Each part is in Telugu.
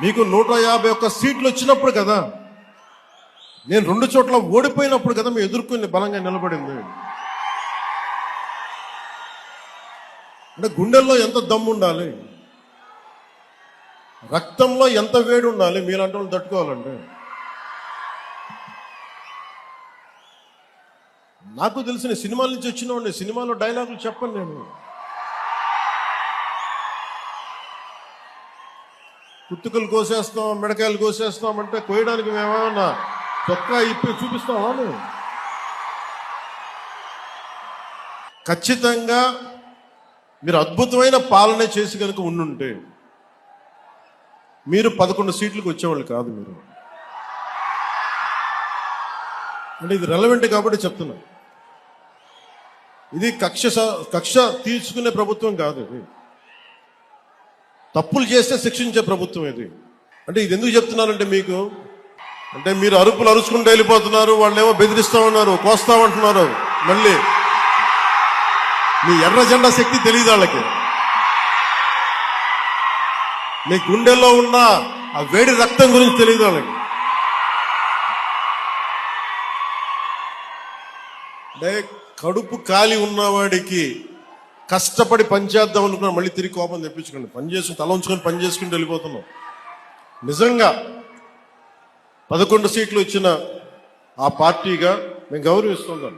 మీకు 151 సీట్లు వచ్చినప్పుడు కదా, నేను 2 చోట్ల ఓడిపోయినప్పుడు కదా మీ ఎదుర్కొని బలంగా నిలబడింది. అంటే గుండెల్లో ఎంత దమ్ము ఉండాలి, రక్తంలో ఎంత వేడి ఉండాలి మీలాంటి వాళ్ళు తట్టుకోవాలండి. నాకు తెలిసిన సినిమాల నుంచి వచ్చినవాడిని, సినిమాలో డైలాగులు చెప్పను నేను. కుత్తుకలు కోసేస్తాం, మిడకాయలు కోసేస్తాం అంటే కోయడానికి మేమేమన్నా చొక్కా ఇప్పి చూపిస్తామా? ఖచ్చితంగా మీరు అద్భుతమైన పాలన చేసి కనుక ఉండుంటే మీరు 11 సీట్లకు వచ్చేవాళ్ళు కాదు. మీరు అంటే ఇది రెలవెంట్ కాబట్టి చెప్తున్నా. ఇది కక్ష తీర్చుకునే ప్రభుత్వం కాదు. ఇది తప్పులు చేస్తే శిక్షించే ప్రభుత్వం ఇది. అంటే ఇది ఎందుకు చెప్తున్నానంటే మీకు, అంటే మీరు అరుపులు అరుచుకుంటూ వెళ్ళిపోతున్నారు, వాళ్ళేమో బెదిరిస్తా ఉన్నారు, కోస్తామంటున్నారు. మళ్ళీ మీ ఎర్ర జెండా శక్తి తెలియదు వాళ్ళకి. మీ గుండెల్లో ఉన్న ఆ వేడి రక్తం గురించి తెలియదు వాళ్ళకి. అంటే కడుపు కాలి ఉన్నవాడికి కష్టపడి పనిచేద్దాం అనుకున్నా మళ్ళీ తిరిగి కోపం తెప్పించుకోండి. పని చేసుకుని తల ఉంచుకొని పని చేసుకుంటూ వెళ్ళిపోతున్నాం. నిజంగా 11 సీట్లు ఇచ్చిన ఆ పార్టీగా మేము గౌరవిస్తున్నాం.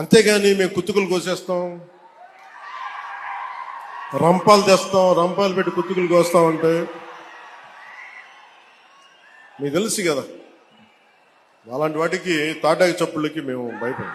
అంతేగాని మేము కుత్తుకులు కోసేస్తాం, రంపాలు తెస్తాం, రంపాలు పెట్టి కుత్తుకులు కోస్తామంటే మీకు తెలుసు కదా, అలాంటి వాటికి తాటాకి చప్పుళ్ళకి మేము భయపడం.